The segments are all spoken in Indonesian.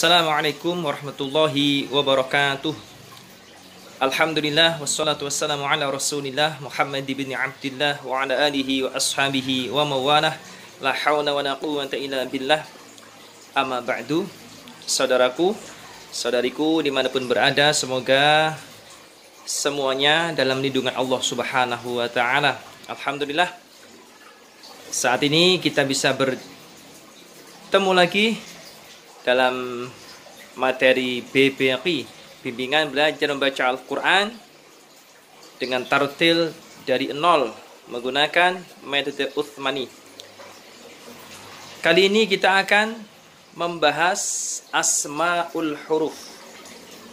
Assalamualaikum warahmatullahi wabarakatuh. Alhamdulillah wassalatu wassalamu ala Rasulillah Muhammad bin Abdillah wa ala alihi wa ashabihi wa mawalah. La hawla wa la quwwata illa billah. Amma ba'du. Saudaraku, saudariku dimanapun berada, semoga semuanya dalam lindungan Allah Subhanahu wa ta'ala. Alhamdulillah, saat ini kita bisa bertemu lagi dalam materi BBQ, bimbingan belajar membaca Al-Quran dengan tartil dari nol menggunakan metode Uthmani. Kali ini kita akan membahas asmaul huruf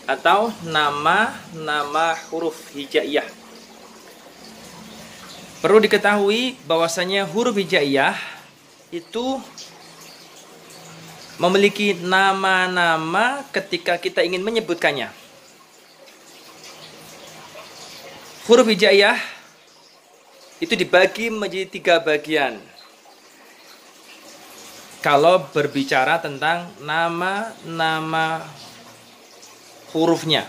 atau nama-nama huruf hijaiyah. Perlu diketahui bahwasanya huruf hijaiyah itu memiliki nama-nama ketika kita ingin menyebutkannya. Huruf hijaiyah itu dibagi menjadi 3 bagian. Kalau berbicara tentang nama-nama hurufnya,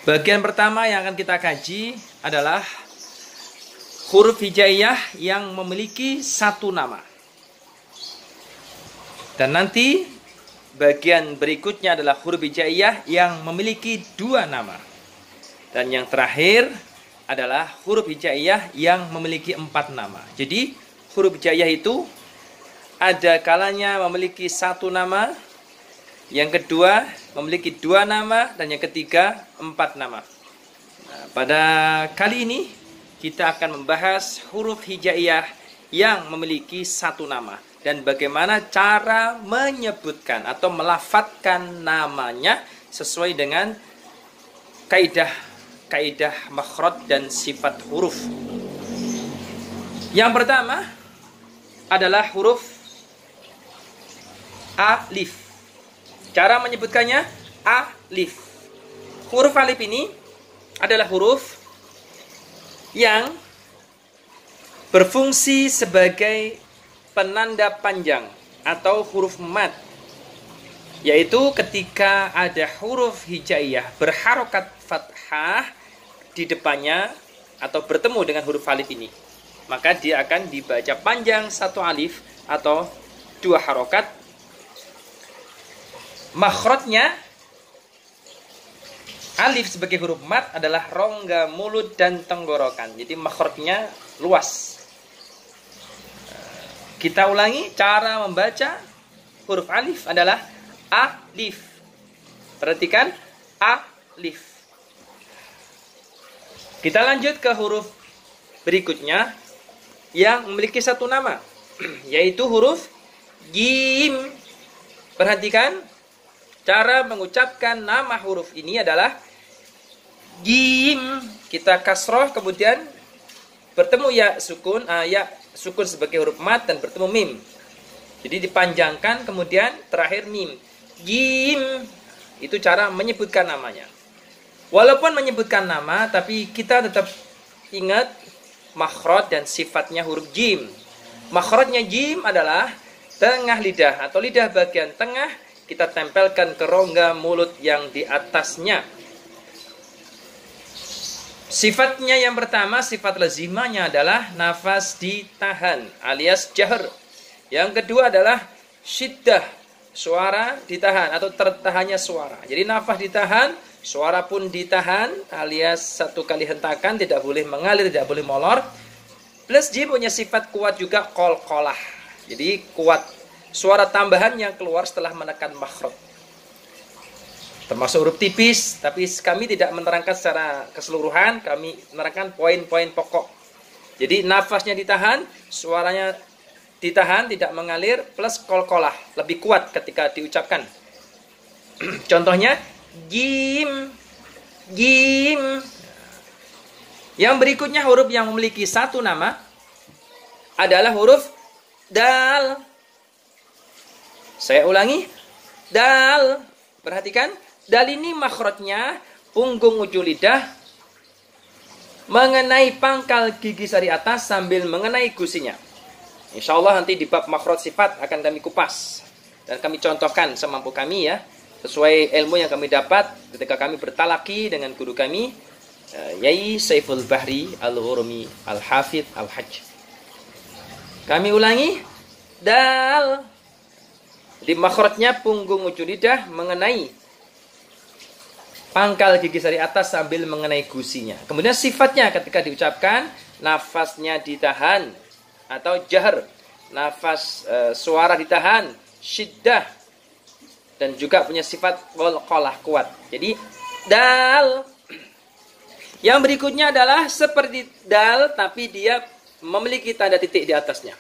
bagian pertama yang akan kita kaji adalah huruf hijaiyah yang memiliki 1 nama. Dan nanti bagian berikutnya adalah huruf hijaiyah yang memiliki 2 nama. Dan yang terakhir adalah huruf hijaiyah yang memiliki 4 nama. Jadi huruf hijaiyah itu ada kalanya memiliki 1 nama, yang kedua memiliki 2 nama, dan yang ketiga 4 nama. Nah, pada kali ini kita akan membahas huruf hijaiyah yang memiliki 1 nama dan bagaimana cara menyebutkan atau melafadzkan namanya sesuai dengan kaidah makhraj dan sifat huruf. Yang pertama adalah huruf alif. Cara menyebutkannya alif. Huruf alif ini adalah huruf yang berfungsi sebagai penanda panjang atau huruf mad, yaitu ketika ada huruf hijaiyah berharokat fathah di depannya atau bertemu dengan huruf alif ini, maka dia akan dibaca panjang 1 alif atau 2 harokat. Makhrajnya alif sebagai huruf mad adalah rongga mulut dan tenggorokan, jadi makhrajnya luas. Kita ulangi, cara membaca huruf alif adalah alif. Perhatikan, alif. Kita lanjut ke huruf berikutnya yang memiliki 1 nama, yaitu huruf jim. Perhatikan, cara mengucapkan nama huruf ini adalah jim. Kita kasroh, kemudian bertemu ya sukun, sukun sebagai huruf mad dan bertemu mim. Jadi dipanjangkan kemudian terakhir mim. Jim. Itu cara menyebutkan namanya. Walaupun menyebutkan nama, tapi kita tetap ingat makhraj dan sifatnya huruf jim. Makhrajnya jim adalah tengah lidah atau lidah bagian tengah kita tempelkan ke rongga mulut yang di atasnya. Sifatnya yang pertama, sifat lazimahnya adalah nafas ditahan alias jahr. Yang kedua adalah syiddah, suara ditahan atau tertahannya suara. Jadi nafas ditahan, suara pun ditahan alias 1 kali hentakan, tidak boleh mengalir, tidak boleh molor. Plus jim punya sifat kuat juga, qalqalah. Jadi kuat, suara tambahan yang keluar setelah menekan makhraj. Termasuk huruf tipis, tapi kami tidak menerangkan secara keseluruhan, kami menerangkan poin-poin pokok. Jadi nafasnya ditahan, suaranya ditahan, tidak mengalir, plus qalqalah, lebih kuat ketika diucapkan. Contohnya, jim, jim. Yang berikutnya huruf yang memiliki 1 nama adalah huruf dal. Saya ulangi, dal. Perhatikan, dal ini makhrajnya punggung ujung lidah mengenai pangkal gigi sari atas sambil mengenai gusinya. Insya Allah nanti di bab makhraj sifat akan kami kupas. dan kami contohkan semampu kami ya, sesuai ilmu yang kami dapat ketika kami bertalaki dengan guru kami, Yai Saiful Bahri Al-Ghurmi Al-Hafidh Al-Hajj. Kami ulangi, dal. Di makhrajnya punggung ujung lidah mengenai pangkal gigi sari atas sambil mengenai gusinya. Kemudian sifatnya ketika diucapkan, nafasnya ditahan atau jahar, nafas suara ditahan, syiddah, dan juga punya sifat qalqalah kuat. Jadi dal. Yang berikutnya adalah seperti dal tapi dia memiliki tanda titik di atasnya.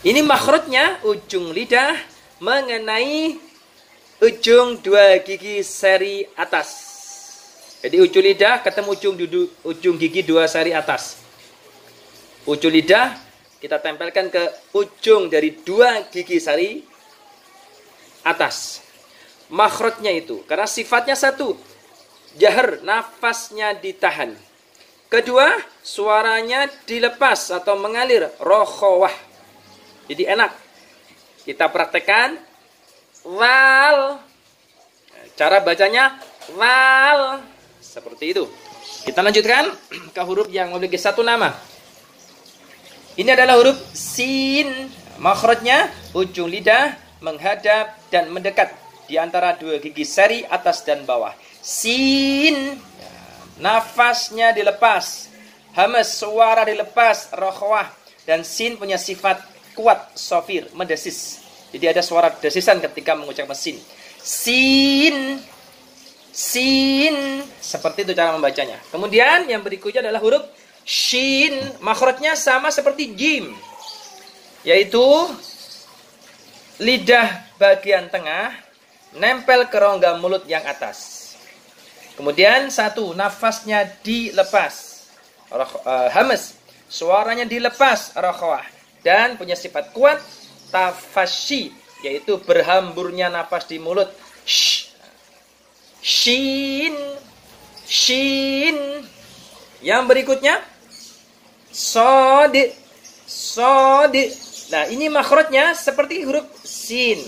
Ini makhrajnya ujung lidah mengenai ujung dua gigi seri atas. Jadi ujung lidah ketemu ujung gigi dua seri atas. Ujung lidah kita tempelkan ke ujung dari dua gigi sari atas. Makhrajnya itu karena sifatnya satu, jahar, nafasnya ditahan. Kedua, suaranya dilepas atau mengalir, rokhawah. Jadi enak. Kita praktekkan wal. Cara bacanya wal. Seperti itu. Kita lanjutkan ke huruf yang memiliki satu nama. Ini adalah huruf sin. Makhrajnya ujung lidah menghadap dan mendekat di antara dua gigi seri atas dan bawah. Sin. Nafasnya dilepas. Hamas, suara dilepas, rokhwah. Dan sin punya sifat kuat, sofir, mendesis. Jadi ada suara desisan ketika mengucapkan sin. Sin. Sin. Seperti itu cara membacanya. Kemudian yang berikutnya adalah huruf shin. Makhrajnya sama seperti jim. Yaitu lidah bagian tengah nempel ke rongga mulut yang atas. Kemudian satu, nafasnya dilepas. Hamas. Suaranya dilepas, rokhwah. Dan punya sifat kuat, tafashi, yaitu berhamburnya nafas di mulut. Shin. Shin. Yang berikutnya, sod. Sod. Nah, ini makhrajnya seperti huruf sin.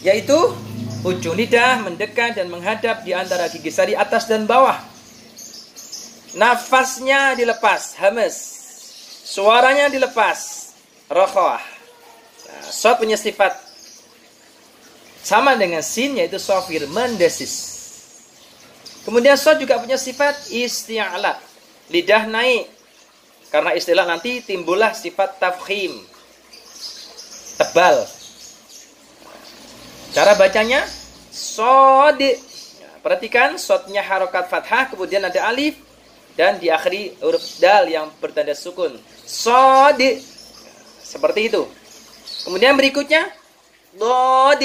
Yaitu ujung lidah mendekat dan menghadap di antara gigi sari atas dan bawah. Nafasnya dilepas, hamas. Suaranya dilepas, rokhawah. Nah, sod punya sifat sama dengan sin, yaitu sofir, mendesis. Kemudian sod juga punya sifat isti'ala, lidah naik. Karena istilah nanti timbullah sifat tafkhim, tebal. Cara bacanya sod. Perhatikan sodnya harokat fathah, kemudian ada alif, dan diakhiri huruf dal yang bertanda sukun. Sod. Seperti itu. Kemudian berikutnya dod.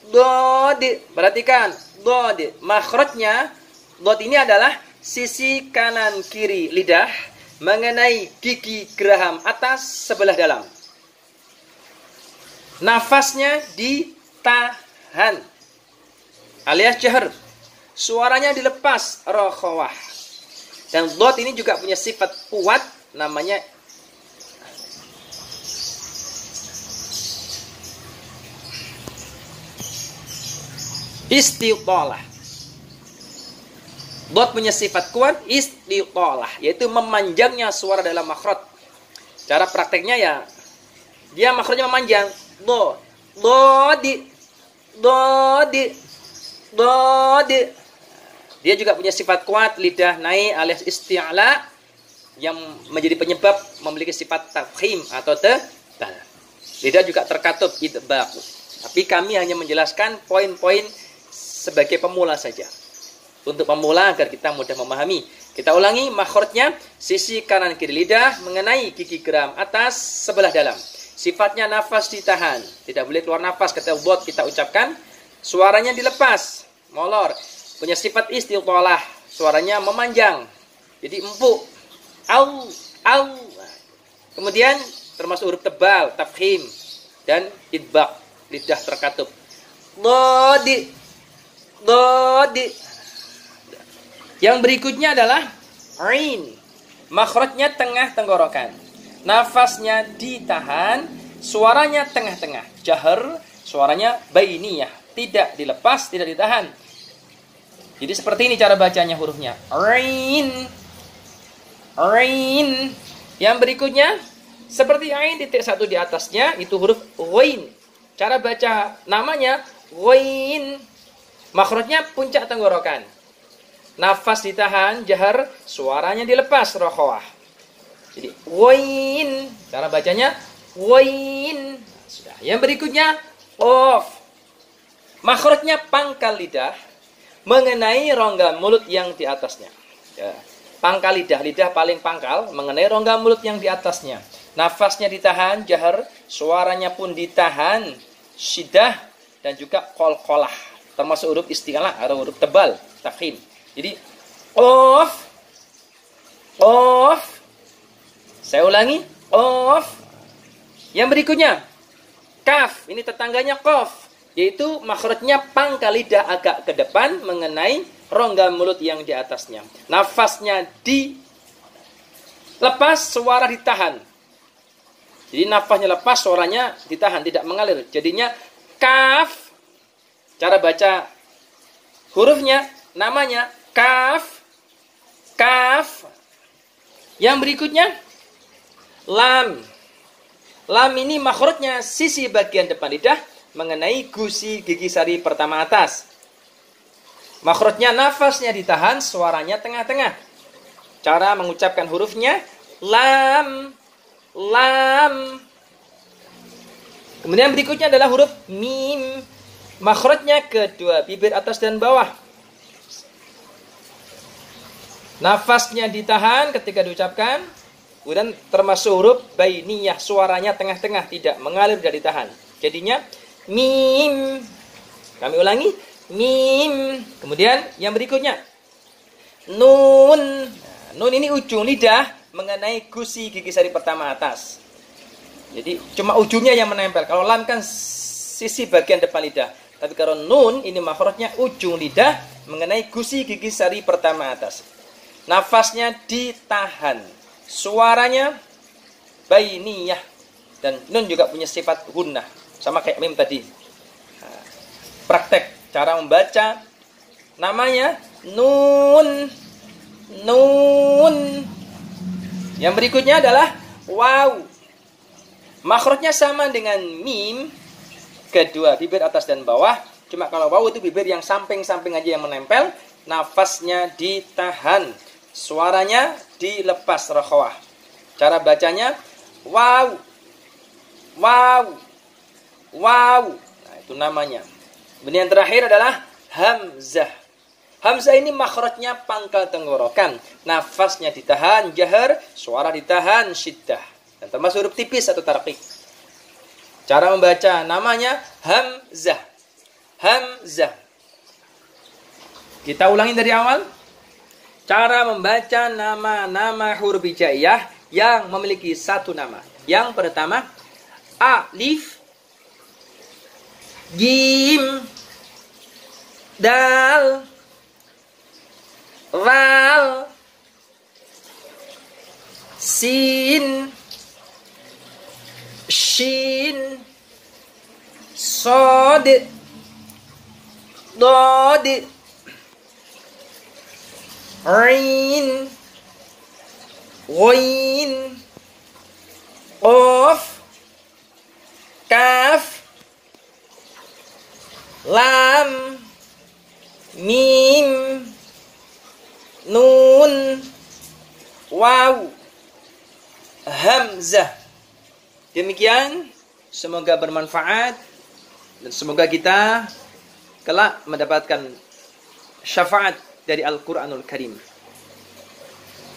Dod. Perhatikan dod. Makhrajnya dod ini adalah sisi kanan kiri lidah mengenai gigi geraham atas sebelah dalam. Nafasnya ditahan alias jahar. Suaranya dilepas, rokhawah. Dan dot ini juga punya sifat kuat, namanya istitalah. Dot punya sifat kuat, istitalah, yaitu memanjangnya suara dalam makhraj. Cara prakteknya ya, dia makhrajnya memanjang. Do, di, do, di. Dia juga punya sifat kuat, lidah naik alias isti'ala, yang menjadi penyebab memiliki sifat tafkhim atau tebal. Lidah juga terkatup, idbaq. Tapi kami hanya menjelaskan poin-poin sebagai pemula saja. Untuk pemula agar kita mudah memahami. Kita ulangi, makhrajnya sisi kanan kiri lidah mengenai gigi geram atas sebelah dalam. Sifatnya nafas ditahan. Tidak boleh keluar nafas ketika buat kita ucapkan. Suaranya dilepas, molor. Punya sifat istitalah, suaranya memanjang, jadi empuk. Au. Kemudian termasuk huruf tebal, tafkhim, dan idbaq, lidah terkatup. Dodi. Yang berikutnya adalah ain. Makhrajnya tengah tenggorokan. nafasnya ditahan, suaranya tengah-tengah. Jahar, suaranya bainiyah, tidak dilepas, tidak ditahan. Jadi seperti ini cara bacanya hurufnya. Ain. Ain. Yang berikutnya seperti ain titik satu di atasnya, itu huruf ghain. Cara baca namanya ghain. Makhrajnya puncak tenggorokan. Nafas ditahan, jahar, suaranya dilepas, rokhawah. Jadi ghain. Cara bacanya ghain. Sudah. Yang berikutnya qaf. Makhrajnya pangkal lidah mengenai rongga mulut yang di atasnya. Ya. Pangkal lidah, lidah paling pangkal mengenai rongga mulut yang di atasnya. Nafasnya ditahan, jahar, suaranya pun ditahan, syiddah dan juga qalqalah. Termasuk huruf isti'la atau huruf tebal, tafkhim. Jadi qaf, qaf. Saya ulangi, qaf. Yang berikutnya kaf, ini tetangganya qaf, yaitu makhrajnya pangkal lidah agak ke depan mengenai rongga mulut yang di atasnya. Nafasnya dilepas, suara ditahan. Jadi nafasnya lepas, suaranya ditahan, tidak mengalir. Jadinya kaf. Cara baca hurufnya, namanya kaf. Kaf. Yang berikutnya lam. Lam ini makhrajnya sisi bagian depan lidah mengenai gusi gigi sari pertama atas. Makhrajnya nafasnya ditahan, suaranya tengah-tengah. Cara mengucapkan hurufnya lam, lam. Kemudian berikutnya adalah huruf mim. Makhrajnya kedua bibir atas dan bawah. Nafasnya ditahan ketika diucapkan. Kemudian termasuk huruf bainiyah, suaranya tengah-tengah, tidak mengalir, tidak ditahan. Jadinya mim. Kami ulangi, mim. Kemudian yang berikutnya nun. Nah, nun ini ujung lidah mengenai gusi gigi sari pertama atas. Jadi cuma ujungnya yang menempel. Kalau lam kan sisi bagian depan lidah. Tapi kalau nun ini makhrajnya ujung lidah mengenai gusi gigi sari pertama atas. Nafasnya ditahan, suaranya bainiyah, dan nun juga punya sifat gunnah sama kayak mim tadi. Nah, praktek cara membaca namanya nun, nun. Yang berikutnya adalah waw. Makhrajnya sama dengan mim, kedua bibir atas dan bawah. Cuma kalau waw itu bibir yang samping-samping aja yang menempel. Nafasnya ditahan, suaranya dilepas, rokhawah. Cara bacanya waw, waw, waw. Nah, itu namanya. Kemudian yang terakhir adalah hamzah. Hamzah ini makhrajnya pangkal tenggorokan. Nafasnya ditahan, jahar, suara ditahan, syiddah. Dan termasuk huruf tipis atau tarqiq. Cara membaca namanya hamzah. Hamzah. Kita ulangi dari awal. Cara membaca nama-nama huruf hijaiyah yang memiliki satu nama. Yang pertama, alif, jim, dal, ral, sin, shin, sod, dod, ain, ghain, qaf, kaf, lam, mim, nun, waw, hamzah. Demikian, semoga bermanfaat dan semoga kita kelak mendapatkan syafaat dari Al-Qur'anul Karim.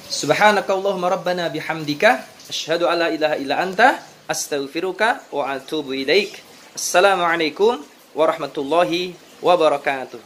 Subhanakallahumma rabbana bihamdika asyhadu an la ilaha illa anta astaghfiruka wa atubu ilaik. Assalamualaikum warahmatullahi wabarakatuh.